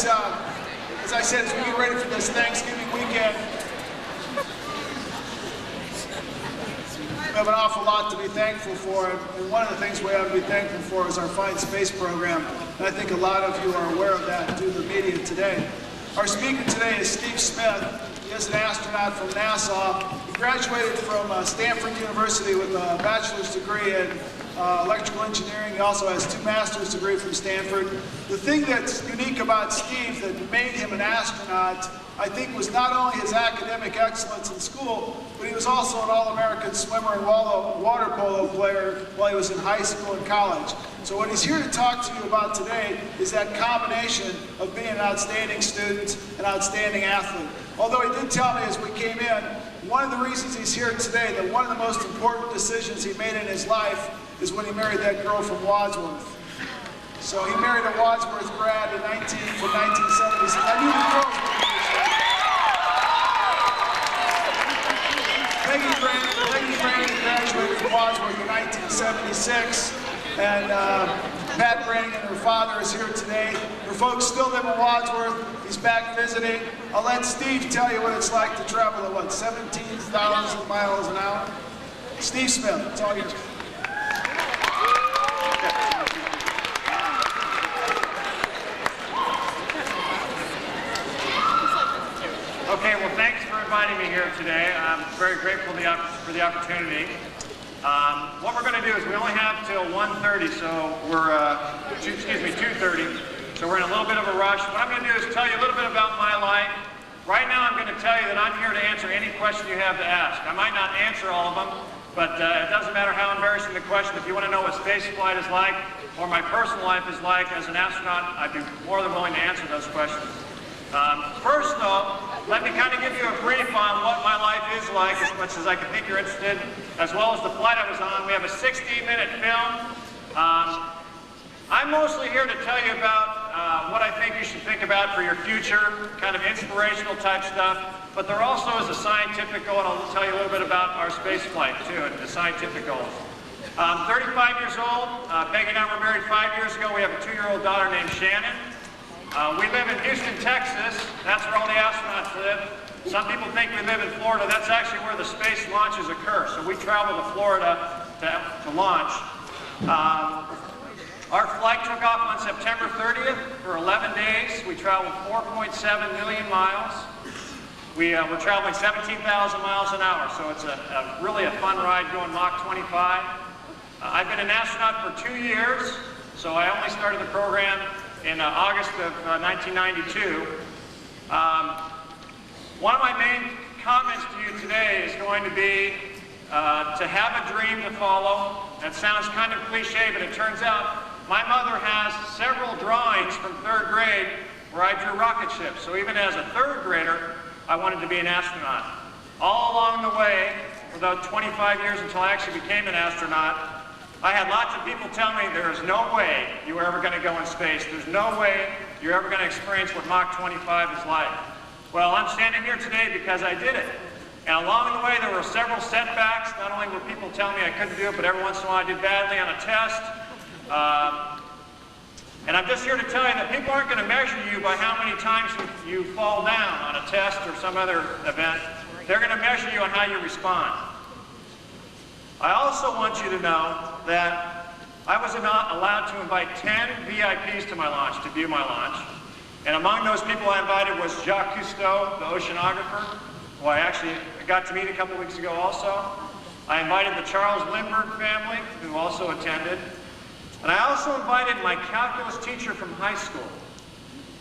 as I said, as we get ready for this Thanksgiving weekend, we have an awful lot to be thankful for, and one of the things we have to be thankful for is our fine space program. And I think a lot of you are aware of that through the media today. Our speaker today is Steve Smith. He is an astronaut from NASA. He graduated from Stanford University with a bachelor's degree in electrical engineering. He also has 2 master's degrees from Stanford. The thing that's unique about Steve that made him an astronaut, I think, was not only his academic excellence in school, but he was also an All-American swimmer and water polo player while he was in high school and college. So what he's here to talk to you about today is that combination of being an outstanding student and outstanding athlete. Although he did tell me as we came in, one of the reasons he's here today, that one of the most important decisions he made in his life is when he married that girl from Wadsworth. So he married a Wadsworth grad from 1976. I knew the girls were going to be here. Peggy Brannigan graduated from Wadsworth in 1976, and Pat Brannigan, her father, is here today. Her folks still live in Wadsworth. He's back visiting. I'll let Steve tell you what it's like to travel at, what, 17,000 miles an hour? Steve Smith, it's all yours. Okay, well, thanks for inviting me here today. I'm very grateful for the opportunity. What we're going to do is we only have till 1:30, so we're, 2:30, so we're in a little bit of a rush. What I'm going to do is tell you a little bit about my life. Right now, I'm going to tell you that I'm here to answer any question you have to ask. I might not answer all of them, but it doesn't matter how embarrassing the question. If you want to know what space flight is like, or my personal life is like as an astronaut, I'd be more than willing to answer those questions. First, though, let me kind of give you a brief on what my life is like, as much as I can think you're interested, as well as the flight I was on. We have a 16-minute film. I'm mostly here to tell you about what I think you should think about for your future, kind of inspirational type stuff, but there also is a scientific goal, and I'll tell you a little bit about our space flight, too, and the scientific goals. I'm 35 years old. Peggy and I were married 5 years ago. We have a 2-year-old daughter named Shannon. We live in Houston, Texas. That's where all the astronauts live. Some people think we live in Florida. That's actually where the space launches occur. So we travel to Florida to launch. Our flight took off on September 30th for 11 days. We traveled 4.7 million miles. We're traveling 17,000 miles an hour, so it's really a fun ride going Mach 25. I've been an astronaut for 2 years, so I only started the program in August of 1992. One of my main comments to you today is going to be to have a dream to follow. That sounds kind of cliche, but it turns out my mother has several drawings from 3rd grade where I drew rocket ships. So even as a 3rd grader, I wanted to be an astronaut. All along the way, for about 25 years until I actually became an astronaut, I had lots of people tell me there's no way you are ever going to go in space. There's no way you're ever going to experience what Mach 25 is like. Well, I'm standing here today because I did it. And along the way, there were several setbacks. Not only were people telling me I couldn't do it, but every once in a while I did badly on a test. And I'm just here to tell you that people aren't going to measure you by how many times you fall down on a test or some other event. They're going to measure you on how you respond. I also want you to know that I was allowed to invite 10 VIPs to my launch, to view my launch. And among those people I invited was Jacques Cousteau, the oceanographer, who I actually got to meet a couple weeks ago also. I invited the Charles Lindbergh family, who also attended. And I also invited my calculus teacher from high school.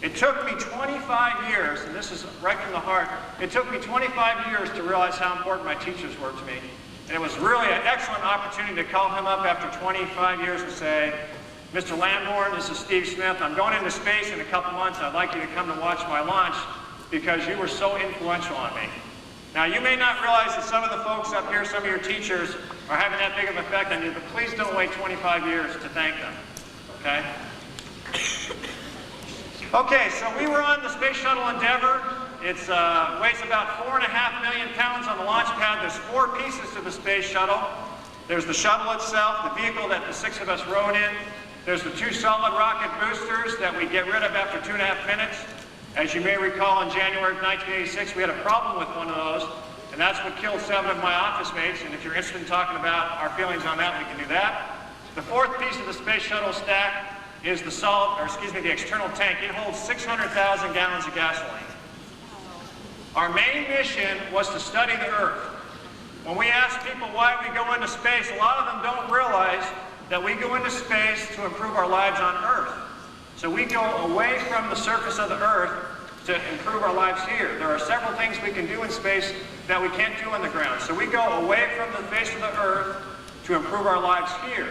It took me 25 years, and this is right from the heart, it took me 25 years to realize how important my teachers were to me. And it was really an excellent opportunity to call him up after 25 years and say, Mr. Lamborn, this is Steve Smith. I'm going into space in a couple months. I'd like you to come to watch my launch because you were so influential on me. Now, you may not realize that some of the folks up here, some of your teachers, are having that big of an effect on you, but please don't wait 25 years to thank them, okay? Okay, so we were on the Space Shuttle Endeavour. It weighs about 4.5 million pounds on the launch pad. There's 4 pieces to the space shuttle. There's the shuttle itself, the vehicle that the 6 of us rode in, There's the 2 solid rocket boosters that we get rid of after 2.5 minutes. As you may recall, in January of 1986, we had a problem with one of those, and that's what killed 7 of my office mates. And if you're interested in talking about our feelings on that, we can do that. The 4th piece of the space shuttle stack is the the external tank. It holds 600,000 gallons of gasoline. Our main mission was to study the Earth. When we ask people why we go into space, a lot of them don't realize that we go into space to improve our lives on Earth. So we go away from the surface of the Earth to improve our lives here. There are several things we can do in space that we can't do on the ground. So we go away from the face of the Earth to improve our lives here.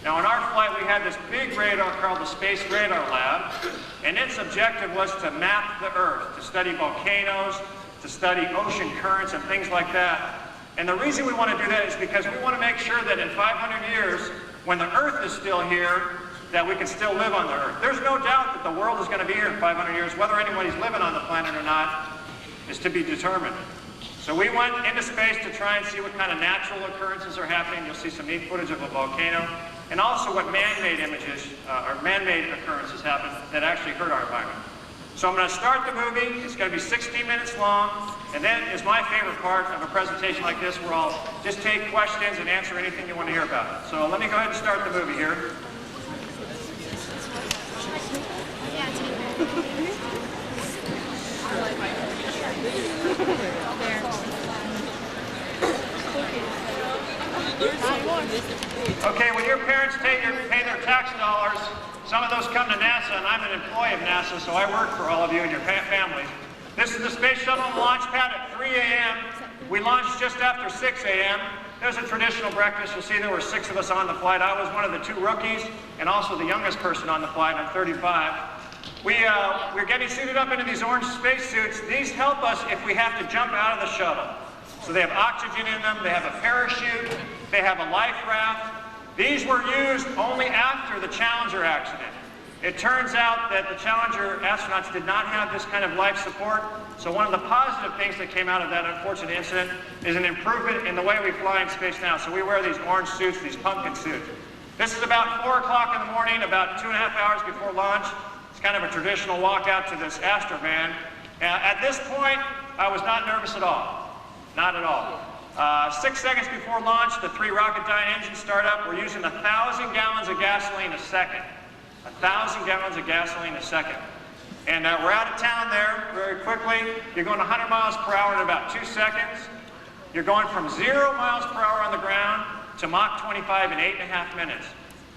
Now, on our flight, we had this big radar called the Space Radar Lab, and its objective was to map the Earth, to study volcanoes, to study ocean currents and things like that. And the reason we want to do that is because we want to make sure that in 500 years, when the Earth is still here, that we can still live on the Earth. There's no doubt that the world is going to be here in 500 years. Whether anybody's living on the planet or not is to be determined. So we went into space to try and see what kind of natural occurrences are happening. You'll see some neat footage of a volcano, and also what man-made images or man-made occurrences happen that actually hurt our environment. So I'm going to start the movie. It's going to be 60 minutes long, and then is my favorite part of a presentation like this, where I'll just take questions and answer anything you want to hear about. So let me go ahead and start the movie here. Okay, when your parents pay their tax dollars, some of those come to NASA, and I'm an employee of NASA, so I work for all of you and your families. This is the space shuttle launch pad at 3 a.m. We launched just after 6 a.m. There's a traditional breakfast. You'll see there were 6 of us on the flight. I was one of the 2 rookies and also the youngest person on the flight. I'm 35. We're getting suited up into these orange spacesuits. These help us if we have to jump out of the shuttle. So they have oxygen in them, they have a parachute, they have a life raft. These were used only after the Challenger accident. It turns out that the Challenger astronauts did not have this kind of life support. So one of the positive things that came out of that unfortunate incident is an improvement in the way we fly in space now. So we wear these orange suits, these pumpkin suits. This is about 4 o'clock in the morning, about 2.5 hours before launch. It's kind of a traditional walkout to this Astrovan. At this point, I was not nervous at all. Not at all. 6 seconds before launch, the 3 Rocketdyne engines start up. We're using 1,000 gallons of gasoline a second. 1,000 gallons of gasoline a second. And we're out of town there very quickly. You're going 100 miles per hour in about 2 seconds. You're going from 0 miles per hour on the ground to Mach 25 in 8.5 minutes.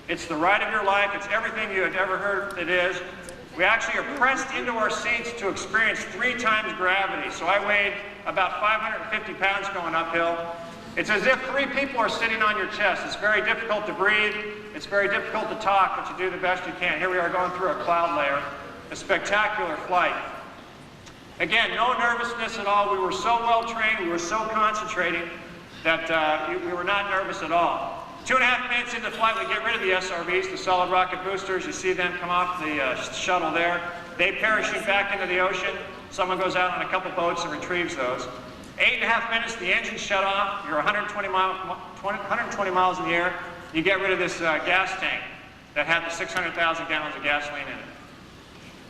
It's the ride of your life. It's everything you have ever heard it is. We actually are pressed into our seats to experience 3 times gravity. So I weighed about 550 pounds going uphill. It's as if 3 people are sitting on your chest. It's very difficult to breathe. It's very difficult to talk, but you do the best you can. Here we are going through a cloud layer. A spectacular flight. Again, no nervousness at all. We were so well trained, we were so concentrating that we were not nervous at all. 2.5 minutes into flight, we get rid of the SRBs, the solid rocket boosters. You see them come off the shuttle there. They parachute back into the ocean. Someone goes out on a couple boats and retrieves those. 8.5 minutes, the engines shut off. You're 120 miles in the air. You get rid of this gas tank that had the 600,000 gallons of gasoline in it.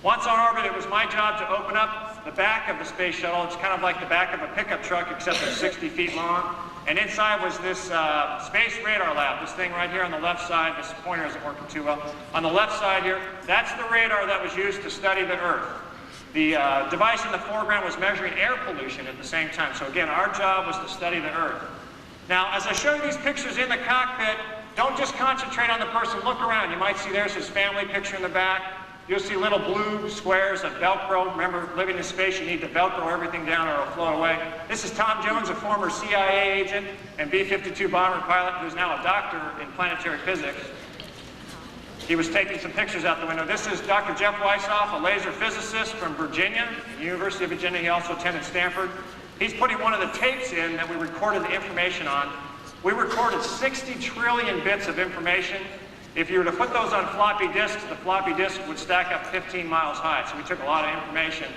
Once on orbit, it was my job to open up the back of the space shuttle. It's kind of like the back of a pickup truck, except it's 60 feet long. And inside was this Space Radar Lab, this thing right here on the left side. This pointer isn't working too well. On the left side here, that's the radar that was used to study the Earth. The device in the foreground was measuring air pollution at the same time. So again, our job was to study the Earth. Now, as I show you these pictures in the cockpit, don't just concentrate on the person. Look around. You might see there's his family picture in the back. You'll see little blue squares of Velcro. Remember, living in space, you need to Velcro everything down or it'll float away. This is Tom Jones, a former CIA agent and B-52 bomber pilot who's now a doctor in planetary physics. He was taking some pictures out the window. This is Dr. Jeff Weishoff, a laser physicist from Virginia, University of Virginia. He also attended Stanford. He's putting one of the tapes in that we recorded the information on. We recorded 60 trillion bits of information. If you were to put those on floppy disks, the floppy disk would stack up 15 miles high, so we took a lot of information.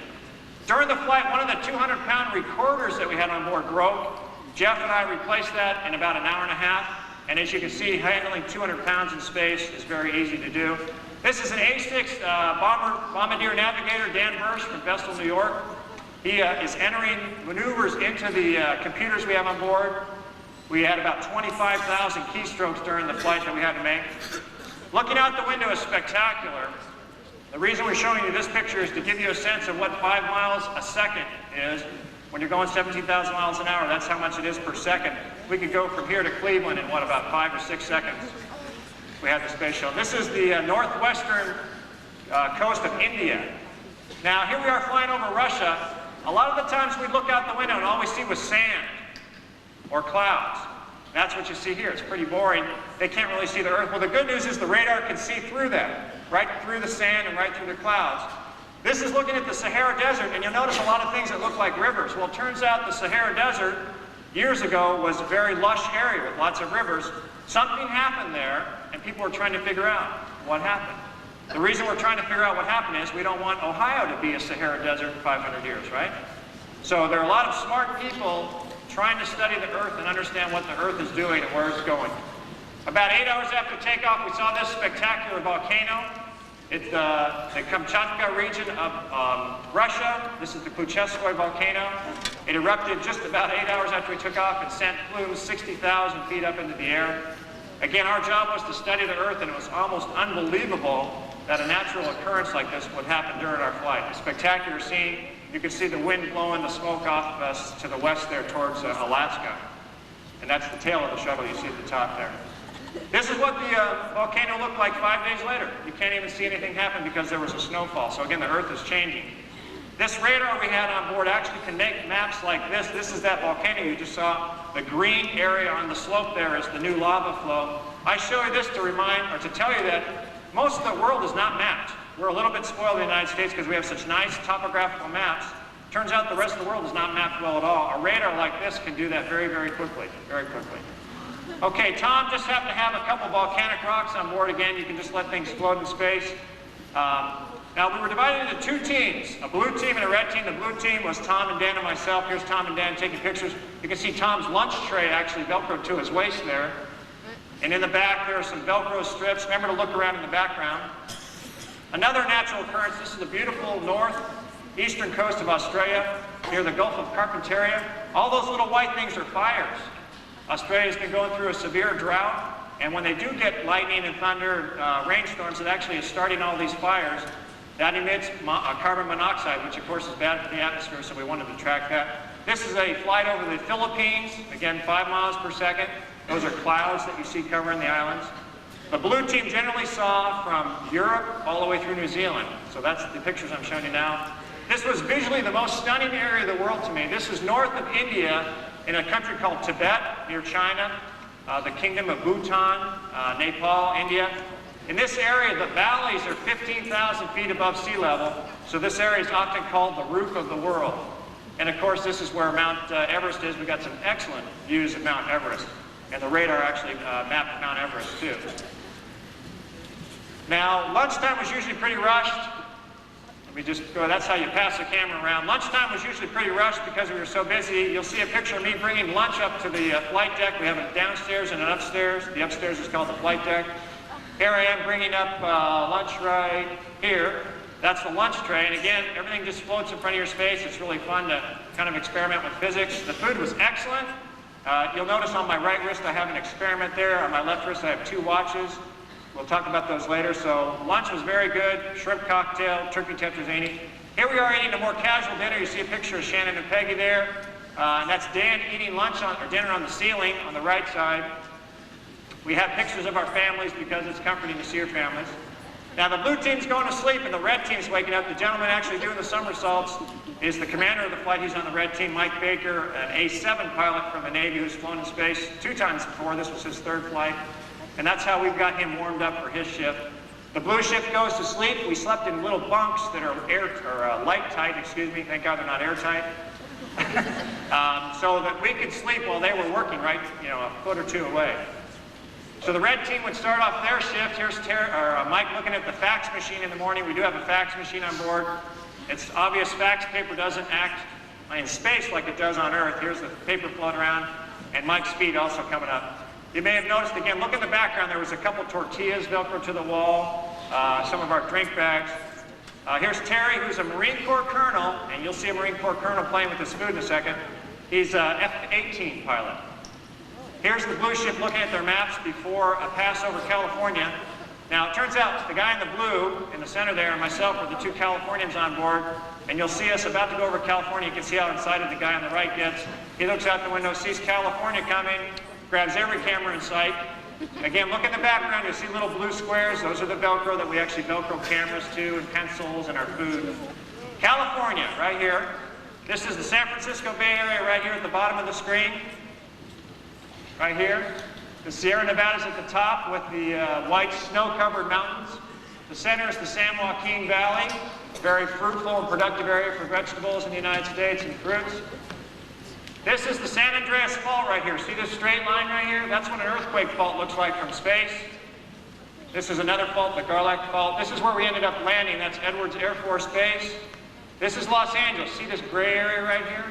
During the flight, one of the 200-pound recorders that we had on board broke. Jeff and I replaced that in about an hour and a half. And as you can see, handling 200 pounds in space is very easy to do. This is an A6 Bombardier Navigator, Dan Bursch from Vestal, New York. He is entering maneuvers into the computers we have on board. We had about 25,000 keystrokes during the flight that we had to make. Looking out the window is spectacular. The reason we're showing you this picture is to give you a sense of what 5 miles a second is. When you're going 17,000 miles an hour, that's how much it is per second. We could go from here to Cleveland in, what, about 5 or 6 seconds. We have the space shuttle. This is the northwestern coast of India. Now, here we are flying over Russia. A lot of the times we look out the window and all we see was sand or clouds. That's what you see here. It's pretty boring. They can't really see the Earth. Well, the good news is the radar can see through that, right through the sand and right through the clouds. This is looking at the Sahara Desert, and you'll notice a lot of things that look like rivers. Well, it turns out the Sahara Desert, years ago, was a very lush area with lots of rivers. Something happened there, and people were trying to figure out what happened. The reason we're trying to figure out what happened is we don't want Ohio to be a Sahara Desert in 500 years, right? So there are a lot of smart people trying to study the Earth and understand what the Earth is doing and where it's going. About 8 hours after takeoff, we saw this spectacular volcano. It's the Kamchatka region of Russia. This is the Kluchevskoy volcano. It erupted just about 8 hours after we took off and sent plumes 60,000 feet up into the air. Again, our job was to study the Earth, and it was almost unbelievable that a natural occurrence like this would happen during our flight. A spectacular scene. You can see the wind blowing the smoke off us to the west there towards Alaska. And that's the tail of the shuttle you see at the top there. This is what the volcano looked like 5 days later. You can't even see anything happen because there was a snowfall. So again, the Earth is changing. This radar we had on board actually can make maps like this. This is that volcano you just saw. The green area on the slope there is the new lava flow. I show you this to remind, or to tell you that most of the world is not mapped. We're a little bit spoiled in the United States because we have such nice topographical maps. Turns out the rest of the world is not mapped well at all. A radar like this can do that very, very quickly, very quickly. Okay, Tom just happened to have a couple volcanic rocks on board again. You can just let things float in space. Now, we were divided into 2 teams, a blue team and a red team. The blue team was Tom and Dan and myself. Here's Tom and Dan taking pictures. You can see Tom's lunch tray actually Velcroed to his waist there. And in the back, there are some Velcro strips. Remember to look around in the background. Another natural occurrence, this is the beautiful northeastern coast of Australia, near the Gulf of Carpentaria. All those little white things are fires. Australia's been going through a severe drought, and when they do get lightning and thunder, rainstorms, it actually is starting all these fires. That emits carbon monoxide, which of course is bad for the atmosphere, so we wanted to track that. This is a flight over the Philippines, again 5 miles per second. Those are clouds that you see covering the islands. The blue team generally saw from Europe all the way through New Zealand. So that's the pictures I'm showing you now. This was visually the most stunning area of the world to me. This is north of India in a country called Tibet, near China, the kingdom of Bhutan, Nepal, India. In this area, the valleys are 15,000 feet above sea level, so this area is often called the roof of the world. And of course, this is where Mount Everest is. We've got some excellent views of Mount Everest, and the radar actually mapped Mount Everest too. Now, lunchtime was usually pretty rushed. Let me just go, that's how you pass the camera around. Lunchtime was usually pretty rushed because we were so busy. You'll see a picture of me bringing lunch up to the flight deck. We have it downstairs and an upstairs. The upstairs is called the flight deck. Here I am bringing up lunch right here. That's the lunch tray, and again, everything just floats in front of your space. It's really fun to kind of experiment with physics. The food was excellent. You'll notice on my right wrist I have an experiment there. On my left wrist I have 2 watches. We'll talk about those later. So lunch was very good. Shrimp cocktail, turkey tetrazzini. Here we are eating a more casual dinner. You see a picture of Shannon and Peggy there. And that's Dan eating lunch or dinner on the ceiling on the right side. We have pictures of our families because it's comforting to see your families. Now the blue team's going to sleep and the red team's waking up. The gentleman actually doing the somersaults is the commander of the flight. He's on the red team, Mike Baker, an A7 pilot from the Navy who's flown in space 2 times before. This was his 3rd flight. And that's how we've got him warmed up for his shift. The blue shift goes to sleep. We slept in little bunks that are light tight, excuse me. Thank God they're not airtight. So that we could sleep while they were working right, a foot or 2 away. So the red team would start off their shift. Here's Mike looking at the fax machine in the morning. We do have a fax machine on board. It's obvious fax paper doesn't act in space like it does on Earth. Here's the paper floating around, and Mike's feet also coming up. You may have noticed, again, look in the background, there was a couple tortillas Velcro to the wall, some of our drink bags. Here's Terry, who's a Marine Corps colonel, and you'll see a Marine Corps colonel playing with his food in a second. He's an F-18 pilot. Here's the blue ship looking at their maps before a pass over California. Now, it turns out the guy in the blue in the center there and myself are the two Californians on board, and you'll see us about to go over California. You can see how excited the guy on the right gets. He looks out the window, sees California coming, grabs every camera in sight. Again, look in the background, you'll see little blue squares. Those are the Velcro that we actually Velcro cameras to, and pencils, and our food. California, right here. This is the San Francisco Bay Area right here at the bottom of the screen. Right here. The Sierra Nevadas at the top with the white snow-covered mountains. The center is the San Joaquin Valley, very fruitful and productive area for vegetables in the United States and fruits. This is the San Andreas Fault right here. See this straight line right here? That's what an earthquake fault looks like from space. This is another fault, the Garlock Fault. This is where we ended up landing. That's Edwards Air Force Base. This is Los Angeles. See this gray area right here?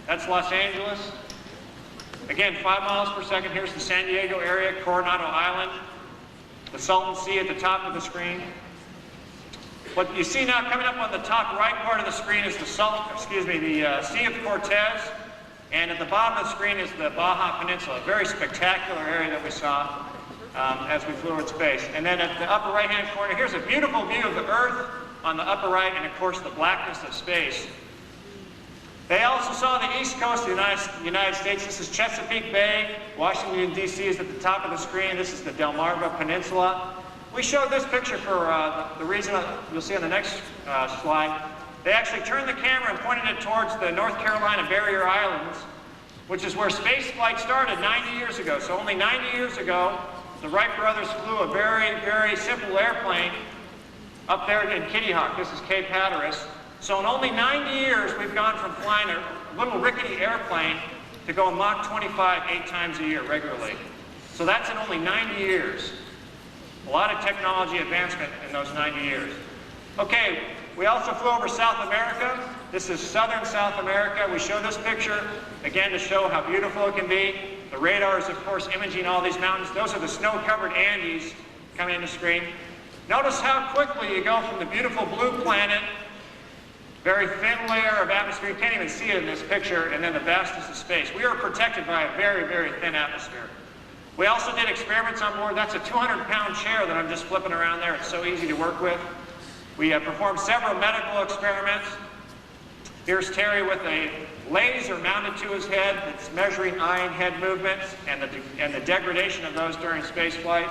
That's Los Angeles. Again, 5 miles per second. Here's the San Diego area, Coronado Island. The Salton Sea at the top of the screen. What you see now coming up on the top right part of the screen is the Sea of Cortez. And at the bottom of the screen is the Baja Peninsula, a very spectacular area that we saw as we flew over space. And then at the upper right-hand corner, here's a beautiful view of the Earth on the upper right, and of course the blackness of space. They also saw the east coast of the United States. This is Chesapeake Bay. Washington, D.C. is at the top of the screen. This is the Delmarva Peninsula. We showed this picture for the reason you'll see on the next slide. They actually turned the camera and pointed it towards the North Carolina Barrier Islands, which is where space flight started 90 years ago. So only 90 years ago, the Wright brothers flew a very, very simple airplane up there in Kitty Hawk. This is Cape Hatteras. So in only 90 years, we've gone from flying a little rickety airplane to going Mach 25 8 times a year regularly. So that's in only 90 years. A lot of technology advancement in those 90 years. Okay, we also flew over South America. This is southern South America. We show this picture, again, to show how beautiful it can be. The radar is, of course, imaging all these mountains. Those are the snow-covered Andes coming in the screen. Notice how quickly you go from the beautiful blue planet, very thin layer of atmosphere, you can't even see it in this picture, and then the vastness of space. We are protected by a very, very thin atmosphere. We also did experiments on board. That's a 200-pound chair that I'm just flipping around there. It's so easy to work with. We performed several medical experiments. Here's Terry with a laser mounted to his head that's measuring eye and head movements and the degradation of those during space flight.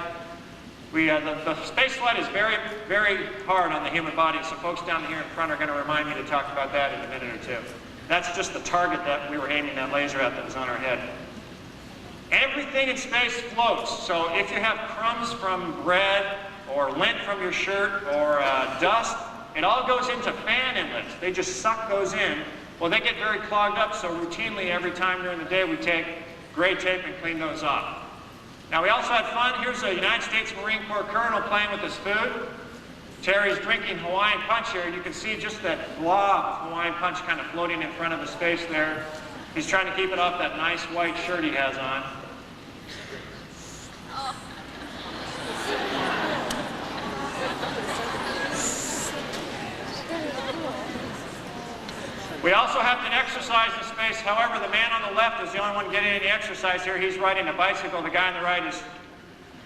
The space flight is very, very hard on the human body, so folks down here in front are going to remind me to talk about that in a minute or two. That's just the target that we were aiming that laser at that was on our head. Everything in space floats, so if you have crumbs from bread or lint from your shirt or dust, it all goes into fan inlets. They just suck those in. Well, they get very clogged up, so routinely every time during the day we take gray tape and clean those off. Now, we also had fun. Here's a United States Marine Corps colonel playing with his food. Terry's drinking Hawaiian punch here. You can see just that blob of Hawaiian punch kind of floating in front of his face there. He's trying to keep it off that nice white shirt he has on. We also have to exercise in space. However, the man on the left is the only one getting any exercise here. He's riding a bicycle. The guy on the right is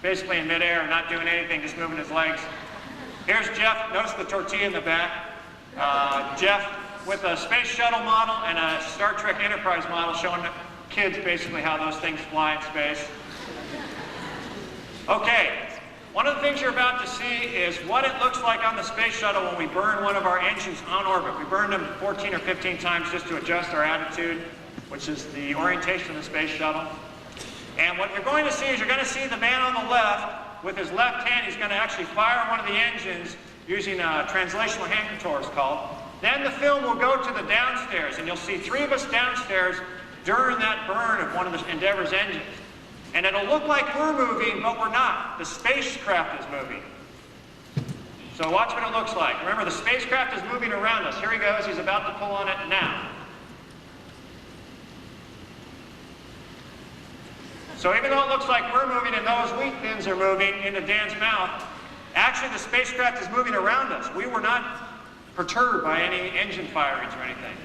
basically in midair, not doing anything, just moving his legs. Here's Jeff. Notice the tortilla in the back. Jeff with a space shuttle model and a Star Trek Enterprise model showing kids basically how those things fly in space. Okay. One of the things you're about to see is what it looks like on the space shuttle when we burn one of our engines on orbit. We burned them 14 or 15 times just to adjust our attitude, which is the orientation of the space shuttle. And what you're going to see is you're going to see the man on the left, with his left hand, he's going to actually fire one of the engines using translational hand control, it's called. Then the film will go to the downstairs, and you'll see 3 of us downstairs during that burn of one of the Endeavor's engines. And it'll look like we're moving, but we're not. The spacecraft is moving. So watch what it looks like. Remember, the spacecraft is moving around us. Here he goes. He's about to pull on it now. So even though it looks like we're moving and those wheat bins are moving into Dan's mouth, actually the spacecraft is moving around us. We were not perturbed by any engine firings or anything.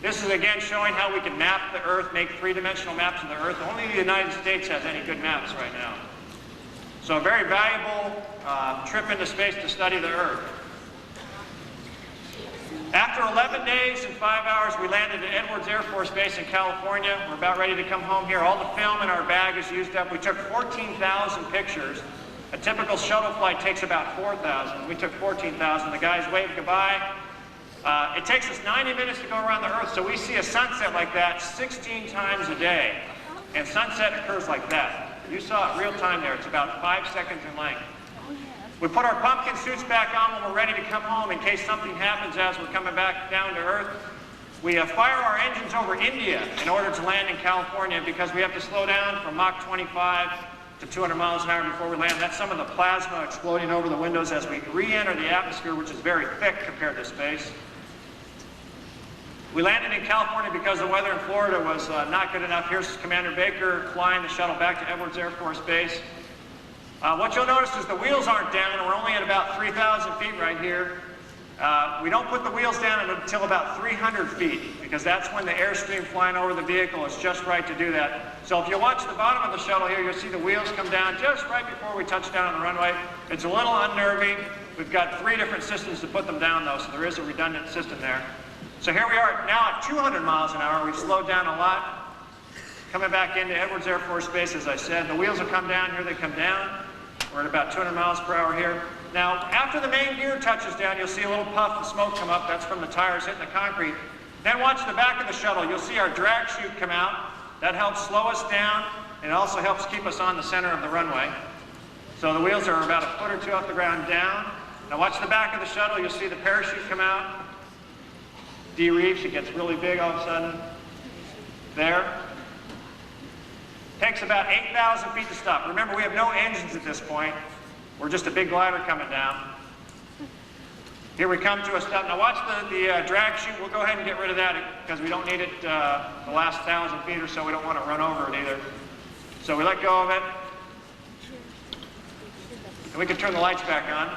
This is again showing how we can map the Earth, make three-dimensional maps of the Earth. Only the United States has any good maps right now. So a very valuable trip into space to study the Earth. After 11 days and 5 hours, we landed at Edwards Air Force Base in California. We're about ready to come home here. All the film in our bag is used up. We took 14,000 pictures. A typical shuttle flight takes about 4,000. We took 14,000. The guys waved goodbye. It takes us 90 minutes to go around the Earth, so we see a sunset like that 16 times a day. And sunset occurs like that. You saw it real time there. It's about 5 seconds in length. We put our pumpkin suits back on when we're ready to come home in case something happens as we're coming back down to Earth. We fire our engines over India in order to land in California because we have to slow down from Mach 25 to 200 miles an hour before we land. That's some of the plasma exploding over the windows as we re-enter the atmosphere, which is very thick compared to space. We landed in California because the weather in Florida was not good enough. Here's Commander Baker flying the shuttle back to Edwards Air Force Base. What you'll notice is the wheels aren't down. We're only at about 3,000 feet right here. We don't put the wheels down until about 300 feet because that's when the airstream flying over the vehicle is just right to do that. So if you watch the bottom of the shuttle here, you'll see the wheels come down just right before we touch down on the runway. It's a little unnerving. We've got 3 different systems to put them down though, so there is a redundant system there. So here we are now at 200 miles an hour. We've slowed down a lot. Coming back into Edwards Air Force Base, as I said. The wheels will come down. Here they come down. We're at about 200 miles per hour here. Now, after the main gear touches down, you'll see a little puff of smoke come up. That's from the tires hitting the concrete. Then watch the back of the shuttle. You'll see our drag chute come out. That helps slow us down, and it also helps keep us on the center of the runway. So the wheels are about a foot or two off the ground down. Now watch the back of the shuttle. You'll see the parachute come out. De-reefs. It gets really big all of a sudden. There. Takes about 8,000 feet to stop. Remember, we have no engines at this point. We're just a big glider coming down. Here we come to a stop. Now watch the drag chute. We'll go ahead and get rid of that because we don't need it the last 1,000 feet or so. We don't want to run over it either. So we let go of it. And we can turn the lights back on.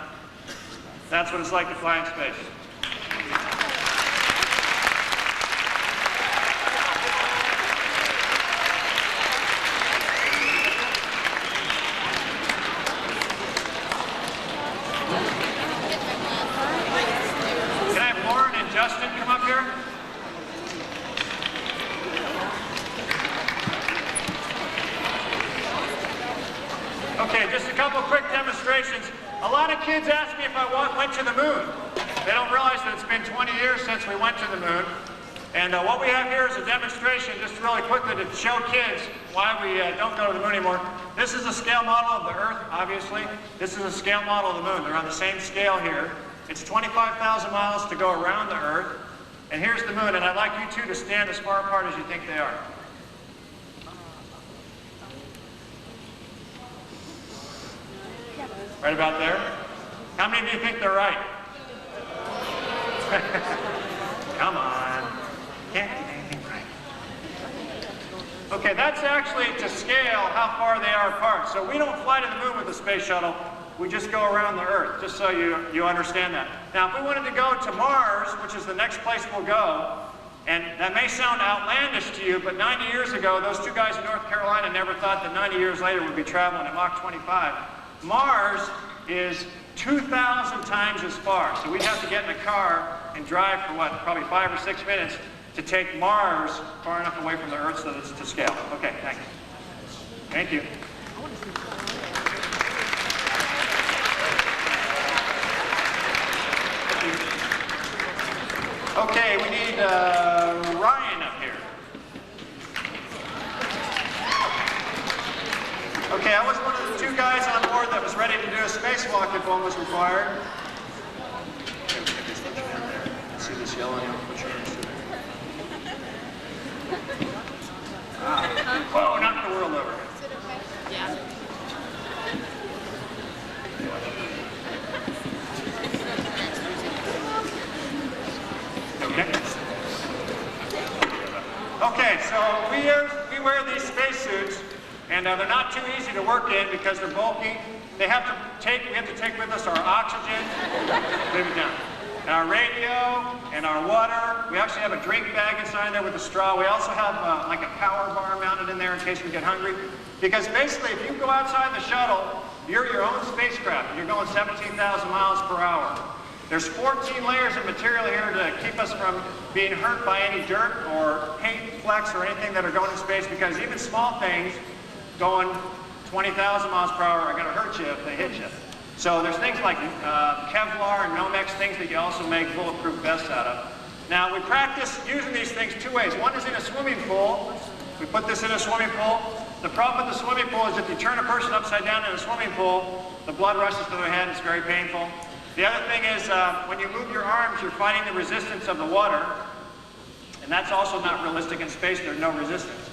That's what it's like to fly in space. Justin, come up here. Okay, just a couple quick demonstrations. A lot of kids ask me if I went to the moon. They don't realize that it's been 20 years since we went to the moon. And what we have here is a demonstration, just really quickly to show kids why we don't go to the moon anymore. This is a scale model of the Earth, obviously. This is a scale model of the moon. They're on the same scale here. It's 25,000 miles to go around the Earth. And here's the moon, and I'd like you two to stand as far apart as you think they are. Right about there? How many of you think they're right? Come on. Can't get anything right. Okay, that's actually to scale how far they are apart. So we don't fly to the moon with the space shuttle. We just go around the Earth, just so you understand that. Now, if we wanted to go to Mars, which is the next place we'll go, and that may sound outlandish to you, but 90 years ago, those two guys in North Carolina never thought that 90 years later we'd be traveling at Mach 25. Mars is 2,000 times as far, so we'd have to get in a car and drive for what, probably 5 or 6 minutes to take Mars far enough away from the Earth so that it's to scale. Okay, thank you. Thank you. Okay, we need Ryan up here. Okay, I was one of the 2 guys on board that was ready to do a spacewalk if one was required. See this yellow? Put your hands to it. Whoa, knock the world over. Is it okay? Yeah. Okay, so we wear these spacesuits And they're not too easy to work in because they're bulky. We have to take with us our oxygen, leave it down, and our radio, and our water. We actually have a drink bag inside there with a straw. We also have like a power bar mounted in there in case we get hungry. Because basically, if you go outside the shuttle, you're your own spacecraft, and you're going 17,000 miles per hour. There's 14 layers of material here to keep us from being hurt by any dirt or paint flecks or anything that are going in space, because even small things going 20,000 miles per hour are going to hurt you if they hit you. So there's things like Kevlar and Nomex, things that you also make bulletproof vests out of. Now we practice using these things two ways. One is in a swimming pool. We put this in a swimming pool. The problem with the swimming pool is if you turn a person upside down in a swimming pool, the blood rushes to their head. It's very painful. The other thing is when you move your arms, you're fighting the resistance of the water. And that's also not realistic in space. There's no resistance.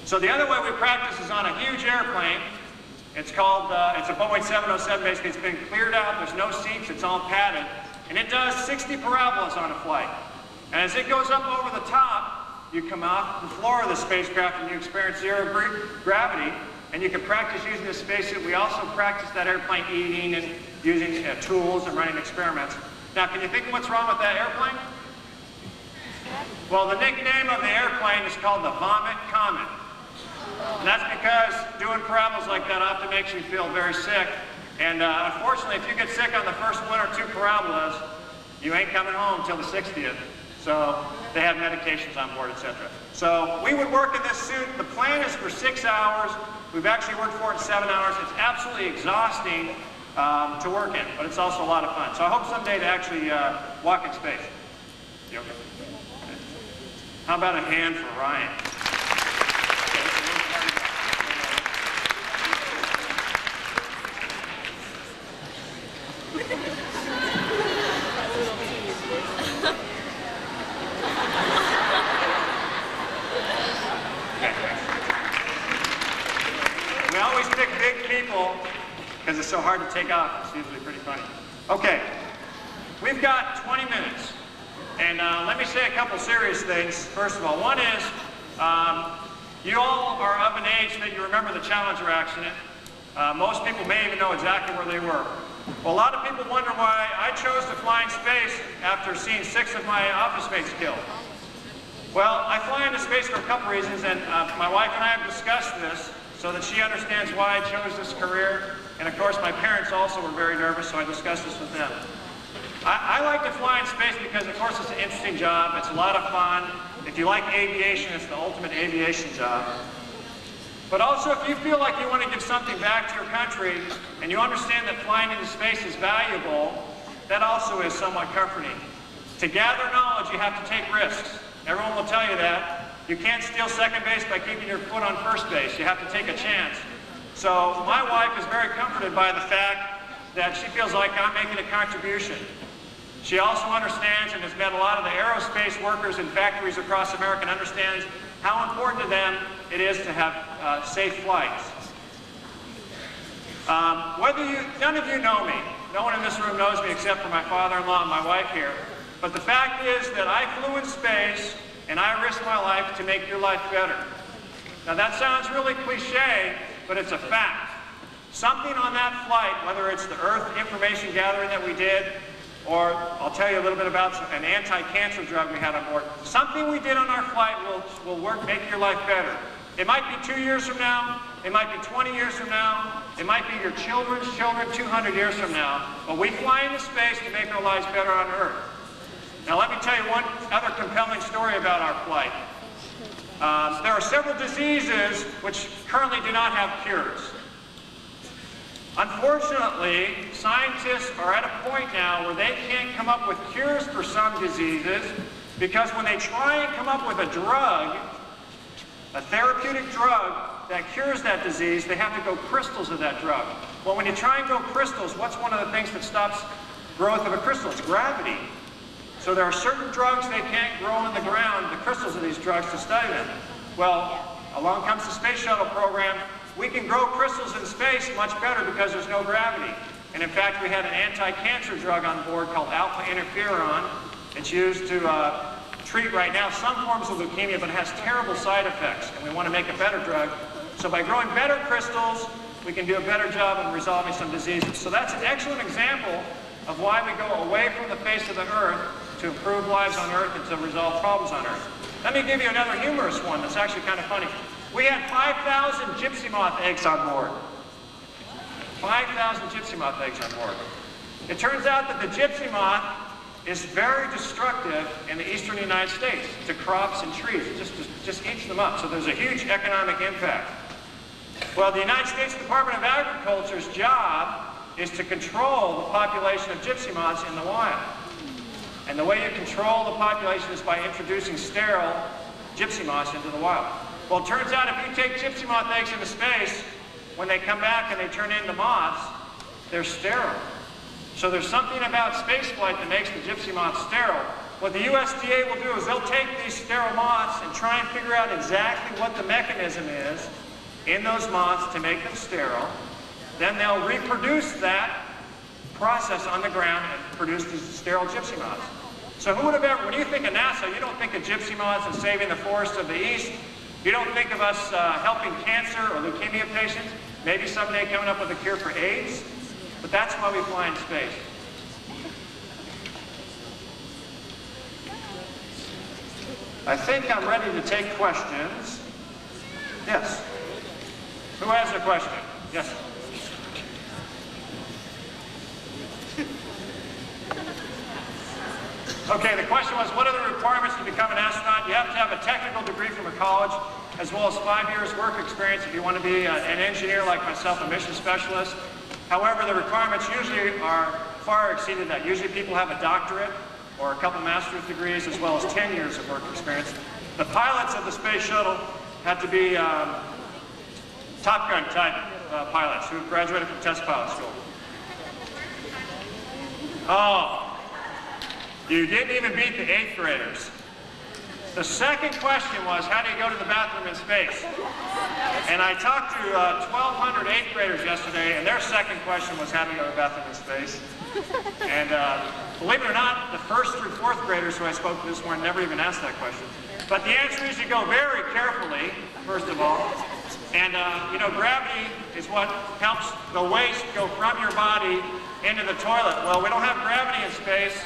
So the other way we practice is on a huge airplane. It's called, it's a Boeing 707 basically. It's been cleared out. There's no seats. It's all padded. And it does 60 parabolas on a flight. And as it goes up over the top, you come off the floor of the spacecraft and you experience zero gravity. And you can practice using this spacesuit. We also practice that airplane eating and using tools and running experiments. Now, can you think of what's wrong with that airplane? Well, the nickname of the airplane is called the Vomit Comet. And that's because doing parabolas like that often makes you feel very sick. And unfortunately, if you get sick on the first one or two parabolas, you ain't coming home till the 60th. So they have medications on board, etc. So we would work in this suit. The plan is for 6 hours. We've actually worked for it in 7 hours. It's absolutely exhausting to work in, but it's also a lot of fun. So I hope someday to actually walk in space. You okay? How about a hand for Ryan? We always pick big people because it's so hard to take off. It's usually pretty funny. Okay, we've got 20 minutes. And let me say a couple serious things. First of all, one is, you all are of an age that you remember the Challenger accident. Most people may even know exactly where they were. Well, a lot of people wonder why I chose to fly in space after seeing 6 of my office mates killed. Well, I fly into space for a couple reasons, and my wife and I have discussed this so that she understands why I chose this career. And of course, my parents also were very nervous, so I discussed this with them. I like to fly in space because, of course, it's an interesting job. It's a lot of fun. If you like aviation, it's the ultimate aviation job. But also, if you feel like you want to give something back to your country and you understand that flying into space is valuable, that also is somewhat comforting. To gather knowledge, you have to take risks. Everyone will tell you that. You can't steal second base by keeping your foot on first base. You have to take a chance. So my wife is very comforted by the fact that she feels like I'm making a contribution. She also understands and has met a lot of the aerospace workers in factories across America and understands how important to them it is to have safe flights. None of you know me. No one in this room knows me except for my father-in-law and my wife here. But the fact is that I flew in space and I risked my life to make your life better. Now that sounds really cliche, but it's a fact. Something on that flight, whether it's the Earth information gathering that we did, or I'll tell you a little bit about an anti-cancer drug we had on board. Something we did on our flight will make your life better. It might be 2 years from now. It might be 20 years from now. It might be your children's children 200 years from now. But we fly into space to make our lives better on Earth. Now let me tell you one other compelling story about our flight. There are several diseases which currently do not have cures. Unfortunately, scientists are at a point now where they can't come up with cures for some diseases because when they try and come up with a drug, a therapeutic drug that cures that disease, they have to go crystals of that drug. Well, when you try and go crystals, what's one of the things that stops growth of a crystal? It's gravity. So there are certain drugs they can't grow in the ground, the crystals of these drugs, to study them. Well, along comes the space shuttle program. We can grow crystals in space much better because there's no gravity. And in fact, we had an anti-cancer drug on board called alpha interferon. It's used to treat right now some forms of leukemia, but it has terrible side effects. And we want to make a better drug. So by growing better crystals, we can do a better job in resolving some diseases. So that's an excellent example of why we go away from the face of the Earth to improve lives on Earth and to resolve problems on Earth. Let me give you another humorous one that's actually kind of funny. We had 5,000 gypsy moth eggs on board. 5,000 gypsy moth eggs on board. It turns out that the gypsy moth is very destructive in the eastern United States to crops and trees. It just eats them up. So there's a huge economic impact. Well, the United States Department of Agriculture's job is to control the population of gypsy moths in the wild. And the way you control the population is by introducing sterile gypsy moths into the wild. Well, it turns out if you take gypsy moth eggs into space, when they come back and they turn into moths, they're sterile. So there's something about space flight that makes the gypsy moth sterile. What the USDA will do is they'll take these sterile moths and try and figure out exactly what the mechanism is in those moths to make them sterile. Then they'll reproduce that process on the ground and produce these sterile gypsy moths. So who would have ever, when you think of NASA, you don't think of gypsy moths and saving the forests of the East. You don't think of us helping cancer or leukemia patients. Maybe someday coming up with a cure for AIDS. But that's why we fly in space. I think I'm ready to take questions. Yes. Who has a question? Yes. Okay, the question was, what are the requirements to become an astronaut? You have to have a technical degree from a college, as well as 5 years work experience if you want to be an engineer like myself, a mission specialist. However, the requirements usually are far exceeded that. Usually people have a doctorate or a couple master's degrees, as well as 10 years of work experience. The pilots of the space shuttle had to be Top Gun type pilots who graduated from test pilot school. Oh. You didn't even beat the 8th graders. The second question was, how do you go to the bathroom in space? And I talked to 1,200 8th graders yesterday, and their second question was, how do you go to the bathroom in space? And believe it or not, the 1st through 4th graders who I spoke to this morning never even asked that question. But the answer is you go very carefully, first of all. And, you know, gravity is what helps the waste go from your body into the toilet. Well, we don't have gravity in space.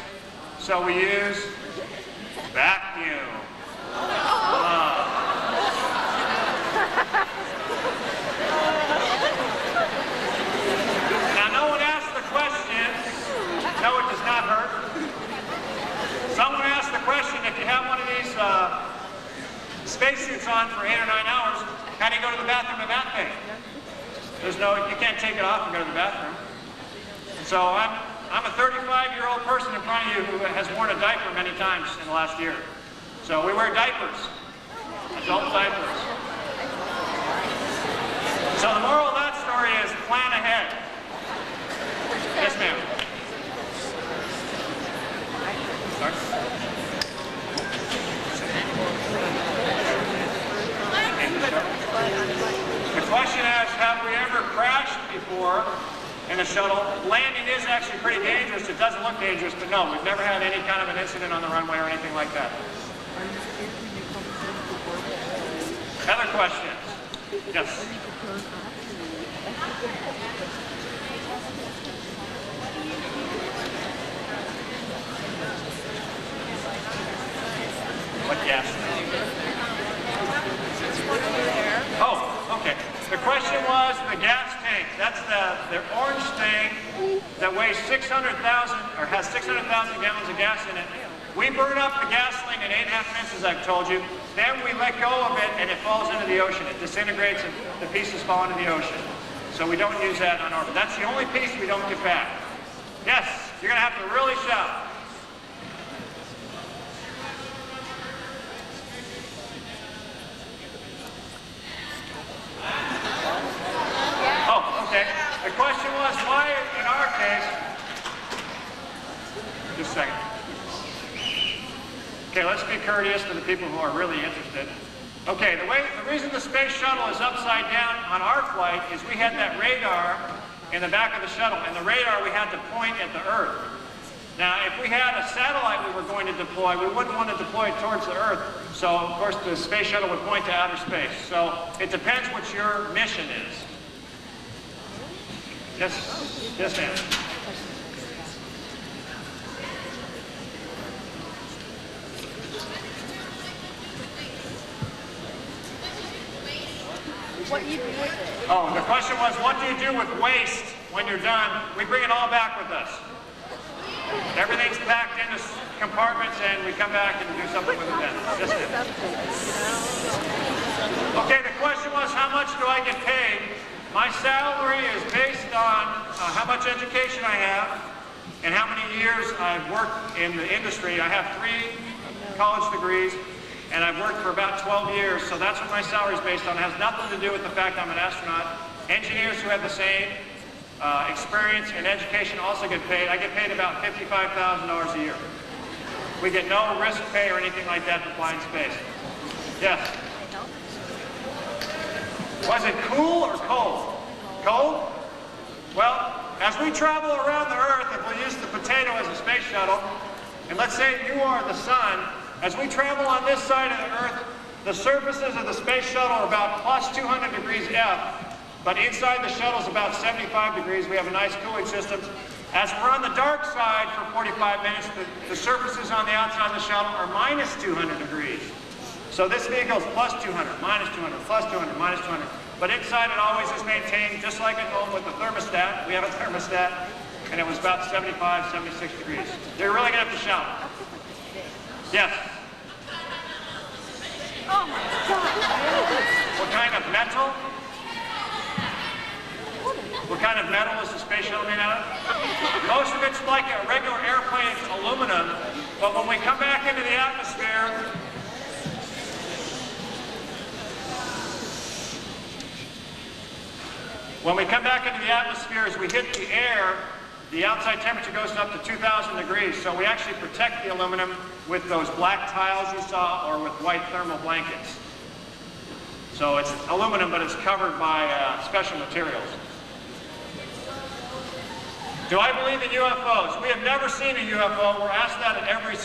So we use vacuum. Now, no one asked the question. No, it does not hurt. Someone asked the question, if you have one of these spacesuits on for 8 or 9 hours, how do you go to the bathroom in that thing? You can't take it off and go to the bathroom. So I'm a 35-year-old person in front of you who has worn a diaper many times in the last year. So we wear diapers, adult diapers. So the moral of that story is plan ahead. Yes, ma'am. The question is, have we ever crashed before in a shuttle? Landing is actually pretty dangerous. It doesn't look dangerous, but no, we've never had any kind of an incident on the runway or anything like that. Other questions? Yes. What gas? Oh, okay. The question was the gas tank. That's the orange thing that weighs 600,000 or has 600,000 gallons of gas in it. We burn up the gasoline in 8.5 minutes, as I've told you. Then we let go of it and it falls into the ocean. It disintegrates and the pieces fall into the ocean. So we don't use that on orbit. That's the only piece we don't get back. Yes, you're going to have to really shout. Okay. The question was, why in our case, just a second. Okay, let's be courteous to the people who are really interested. Okay, the reason the space shuttle is upside down on our flight is we had that radar in the back of the shuttle, and the radar we had to point at the Earth. Now, if we had a satellite we were going to deploy, we wouldn't want to deploy it towards the Earth. So, of course, the space shuttle would point to outer space. So, it depends what your mission is. Yes, yes, ma'am. What do you do with it? Oh, the question was, what do you do with waste when you're done? We bring it all back with us. Everything's packed into compartments, and we come back and do something with it then. Yes, ma'am. Okay, the question was, how much do I get paid? My salary is based on how much education I have and how many years I've worked in the industry. I have 3 college degrees, and I've worked for about 12 years, so that's what my salary is based on. It has nothing to do with the fact I'm an astronaut. Engineers who have the same experience and education also get paid. I get paid about $55,000 a year. We get no risk pay or anything like that to fly in space. Yes? Was it cool or cold? Cold? Well, as we travel around the Earth, if we use the potato as a space shuttle, and let's say you are the sun, as we travel on this side of the Earth, the surfaces of the space shuttle are about plus 200 degrees F, but inside the shuttle is about 75 degrees. We have a nice cooling system. As we're on the dark side for 45 minutes, the surfaces on the outside of the shuttle are minus 200 degrees. So this vehicle is plus 200, minus 200, plus 200, minus 200. But inside it always is maintained, just like at home with the thermostat. We have a thermostat, and it was about 75, 76 degrees. You're really going to have to shout. Yes? Oh my God! What kind of metal? What kind of metal is the space shuttle made out of? Most of it's like a regular airplane, it's aluminum, but when we come back into the atmosphere, as we hit the air, the outside temperature goes up to 2,000 degrees, so we actually protect the aluminum with those black tiles you saw or with white thermal blankets. So it's aluminum, but it's covered by special materials. Do I believe in UFOs? We have never seen a UFO. We're asked that at every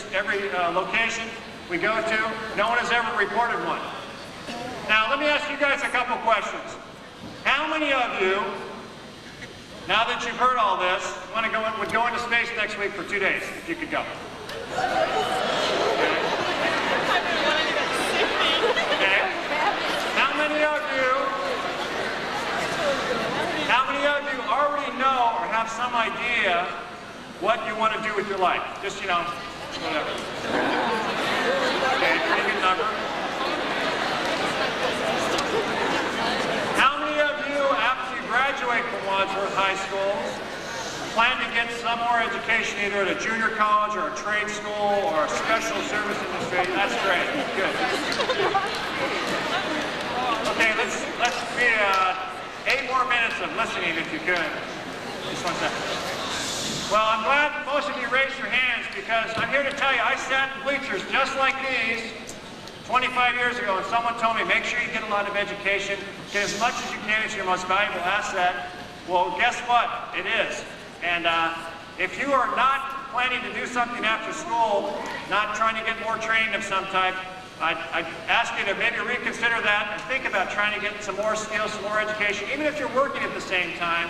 location we go to. No one has ever reported one. Now, let me ask you guys a couple questions. How many of you, now that you've heard all this, would go into space next week for 2 days, if you could go? Okay. How many of you already know or have some idea what you want to do with your life? Just, you know, whatever. Okay, pretty good number. How many of you, after you graduate from Wadsworth High School, plan to get some more education either at a junior college or a trade school or a special service industry? That's great. Good. Okay, let's be 8 more minutes of listening if you could. Just 1 second. Well, I'm glad most of you raised your hands because I'm here to tell you I sat in bleachers just like these 25 years ago, and someone told me, make sure you get a lot of education, get as much as you can, it's your most valuable asset. Well, guess what? It is. And if you are not planning to do something after school, not trying to get more trained of some type, I'd ask you to maybe reconsider that and think about trying to get some more skills, some more education, even if you're working at the same time,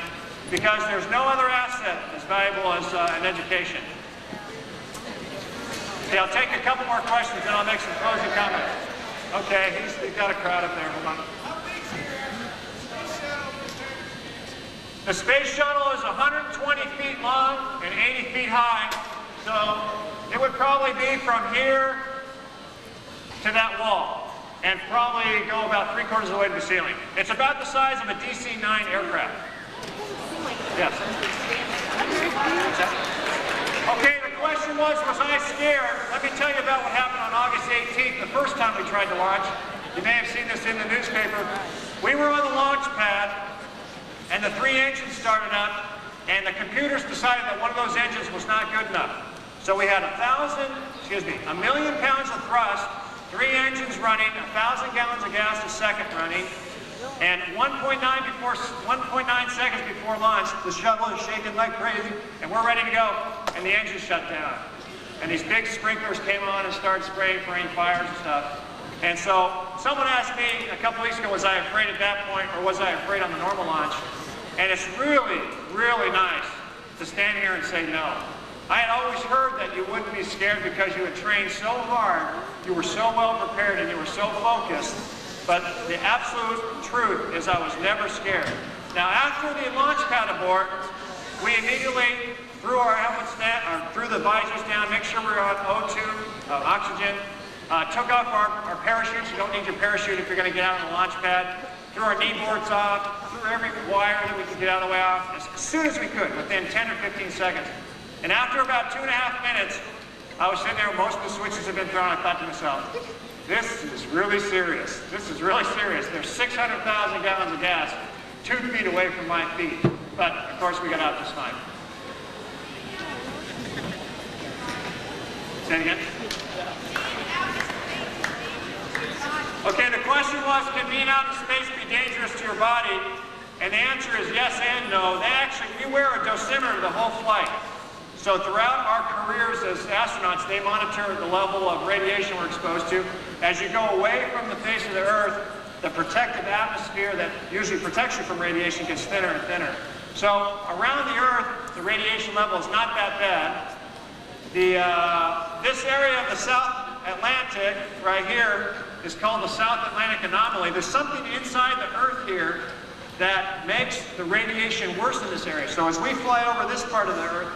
because there's no other asset as valuable as an education. Okay, I'll take a couple more questions, then I'll make some closing comments. Okay, he's got a crowd up there. Hold on. The space shuttle is 120 feet long and 80 feet high, so it would probably be from here to that wall and probably go about 3/4 of the way to the ceiling. It's about the size of a DC-9 aircraft. Yes. Okay, the question was I scared? Let me tell you about what happened on August 18th, the first time we tried to launch. You may have seen this in the newspaper. We were on the launch pad, and the 3 engines started up, and the computers decided that one of those engines was not good enough. So we had 1 million pounds of thrust, 3 engines running, 1,000 gallons of gas a second running, And 1.9 seconds before launch, the shuttle is shaking like crazy, and we're ready to go, and the engine shut down. And these big sprinklers came on and started spraying for any fires and stuff. And so someone asked me a couple weeks ago, was I afraid at that point, or was I afraid on the normal launch? And it's really, really nice to stand here and say no. I had always heard that you wouldn't be scared because you had trained so hard, you were so well prepared, and you were so focused. But the absolute truth is I was never scared. Now, after the launch pad abort, we immediately threw our helmets down, or threw the visors down, make sure we were on O2, oxygen, took off our parachutes. You don't need your parachute if you're going to get out on the launch pad. Threw our knee boards off, threw every wire that we could get out of the way off as soon as we could, within 10 or 15 seconds. And after about 2.5 minutes, I was sitting there, most of the switches had been thrown. I thought to myself, this is really serious. This is really serious. There's 600,000 gallons of gas 2 feet away from my feet. But, of course, we got out just fine. Say it again. Okay, the question was, can being out in space be dangerous to your body? And the answer is yes and no. We wear a dosimeter the whole flight. So throughout our careers as astronauts, they monitor the level of radiation we're exposed to. As you go away from the face of the Earth, the protective atmosphere that usually protects you from radiation gets thinner and thinner. So around the Earth, the radiation level is not that bad. This area of the South Atlantic right here is called the South Atlantic anomaly. There's something inside the Earth here that makes the radiation worse in this area. So as we fly over this part of the Earth,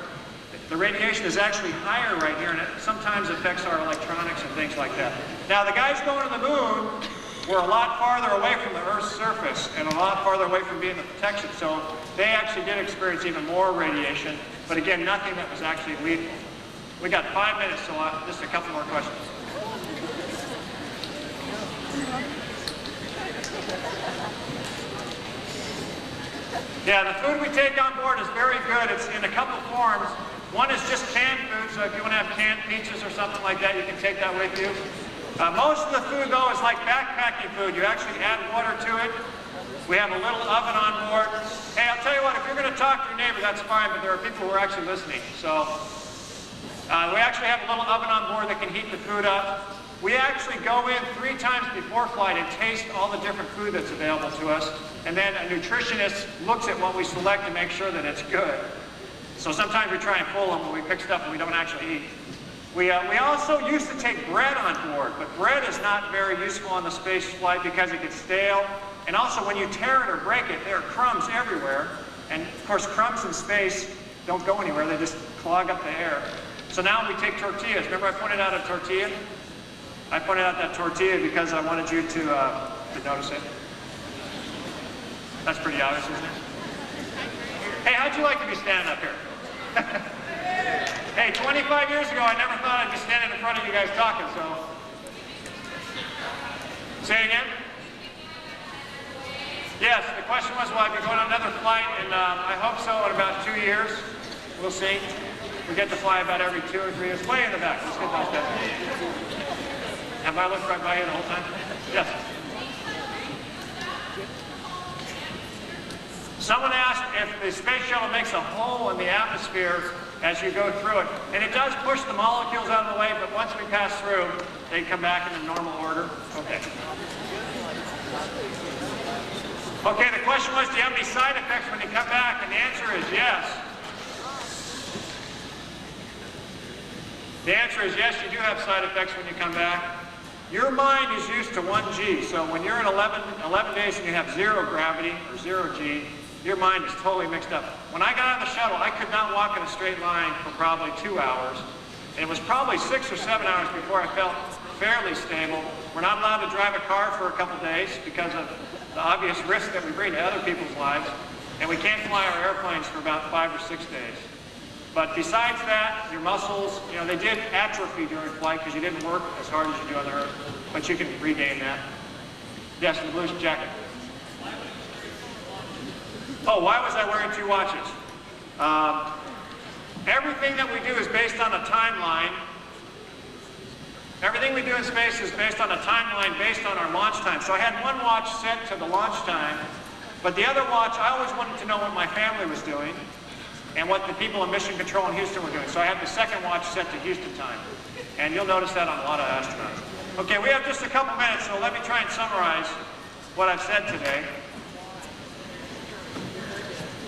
the radiation is actually higher right here, and it sometimes affects our electronics and things like that. Now, the guys going to the moon were a lot farther away from the Earth's surface and a lot farther away from being the protection, so they actually did experience even more radiation, but again, nothing that was actually lethal. We got 5 minutes, so just a couple more questions. Yeah, the food we take on board is very good. It's in a couple forms. One is just canned food, so if you want to have canned pizzas or something like that, you can take that with you. Most of the food, though, is like backpacking food. You actually add water to it. We have a little oven on board. Hey, I'll tell you what, if you're going to talk to your neighbor, that's fine, but there are people who are actually listening. So we actually have a little oven on board that can heat the food up. We actually go in 3 times before flight and taste all the different food that's available to us. And then a nutritionist looks at what we select to make sure that it's good. So sometimes we try and fool them when we pick stuff that we don't actually eat. We also used to take bread on board, but bread is not very useful on the space flight because it gets stale. And also when you tear it or break it, there are crumbs everywhere. And of course, crumbs in space don't go anywhere. They just clog up the air. So now we take tortillas. Remember I pointed out a tortilla? I pointed out that tortilla because I wanted you to notice it. That's pretty obvious, isn't it? Hey, how'd you like to be standing up here? Hey, 25 years ago, I never thought I'd be standing in front of you guys talking, so. Say it again? Yes, the question was, will I be going on another flight? And I hope so in about 2 years. We'll see. We get to fly about every 2 or 3 years. Way in the back. Let's get those guys. Have I looked right by you the whole time? Yes. Someone asked if the space shuttle makes a hole in the atmosphere as you go through it. And it does push the molecules out of the way, but once we pass through, they come back in a normal order. Okay. Okay, the question was, do you have any side effects when you come back? And the answer is yes. The answer is yes, you do have side effects when you come back. Your mind is used to 1G, so when you're in 11 days and you have 0 gravity or 0G, your mind is totally mixed up. When I got on the shuttle, I could not walk in a straight line for probably 2 hours. And it was probably 6 or 7 hours before I felt fairly stable. We're not allowed to drive a car for a couple days because of the obvious risk that we bring to other people's lives. And we can't fly our airplanes for about 5 or 6 days. But besides that, your muscles, you know, they did atrophy during flight because you didn't work as hard as you do on the Earth. But you can regain that. Yes, the blue jacket. Oh, why was I wearing 2 watches? Everything that we do is based on a timeline. Everything we do in space is based on a timeline based on our launch time. So I had one watch set to the launch time, but the other watch, I always wanted to know what my family was doing and what the people in mission control in Houston were doing. So I had the second watch set to Houston time. And you'll notice that on a lot of astronauts. Okay, we have just a couple minutes, so let me try and summarize what I've said today.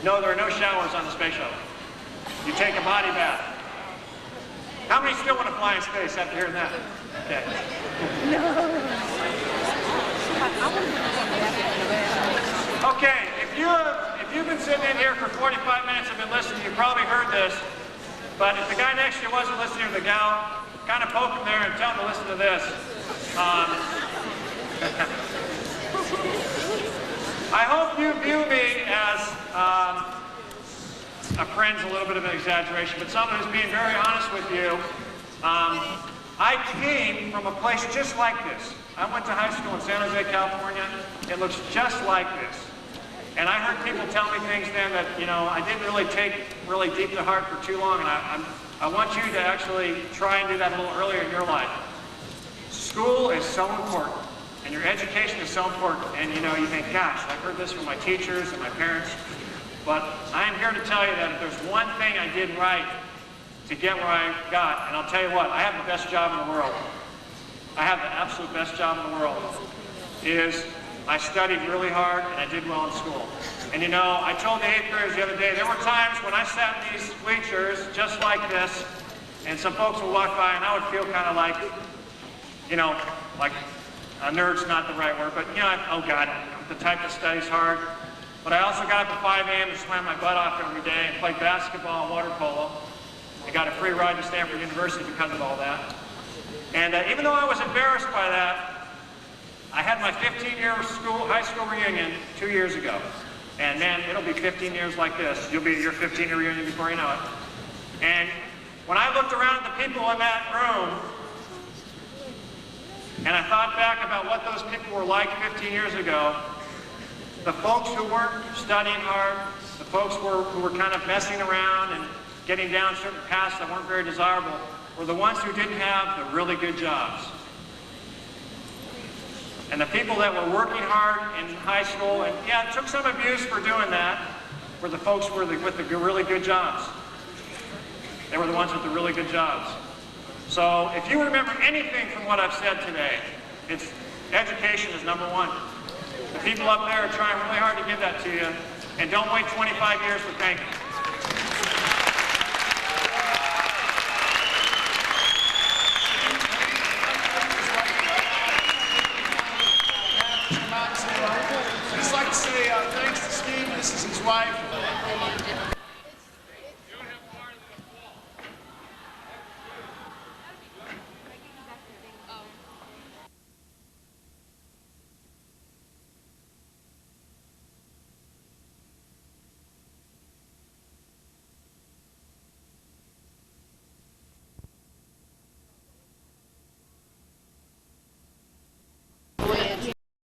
No, there are no showers on the space shuttle. You take a body bath. How many still want to fly in space after hearing that? Okay. Okay, if you've been sitting in here for 45 minutes and been listening, you've probably heard this. But if the guy next to you wasn't listening, or the gal, kind of poke him there and tell him to listen to this. I hope you view me as a friend's a little bit of an exaggeration, but someone who's being very honest with you. I came from a place just like this. I went to high school in San Jose, California. It looks just like this. And I heard people tell me things then that, you know, I didn't really take really deep to heart for too long, and I want you to actually try and do that a little earlier in your life. School is so important, and your education is so important, and you know, you think, gosh, I've heard this from my teachers and my parents, but I'm here to tell you that if there's one thing I did right to get where I got, and I'll tell you what, I have the best job in the world. I have the absolute best job in the world, is I studied really hard and I did well in school. And you know, I told the 8th graders the other day, there were times when I sat in these bleachers just like this, and some folks would walk by and I would feel kind of like, you know, like a nerd's not the right word, but you know, oh God, I'm the type that studies hard. But I also got up at 5 a.m. and swam my butt off every day and played basketball and water polo. I got a free ride to Stanford University because of all that. And even though I was embarrassed by that, I had my 15-year high school reunion 2 years ago. And man, it'll be 15 years like this. You'll be at your 15-year reunion before you know it. And when I looked around at the people in that room, and I thought back about what those people were like 15 years ago, the folks who weren't studying hard, the folks who were kind of messing around and getting down certain paths that weren't very desirable, were the ones who didn't have the really good jobs. And the people that were working hard in high school, and yeah, it took some abuse for doing that, were the folks with the really good jobs. They were the ones with the really good jobs. So if you remember anything from what I've said today, it's education is number one. The people up there are trying really hard to give that to you, and don't wait 25 years to thank them. I'd just like to say thanks to Steve. This is his wife.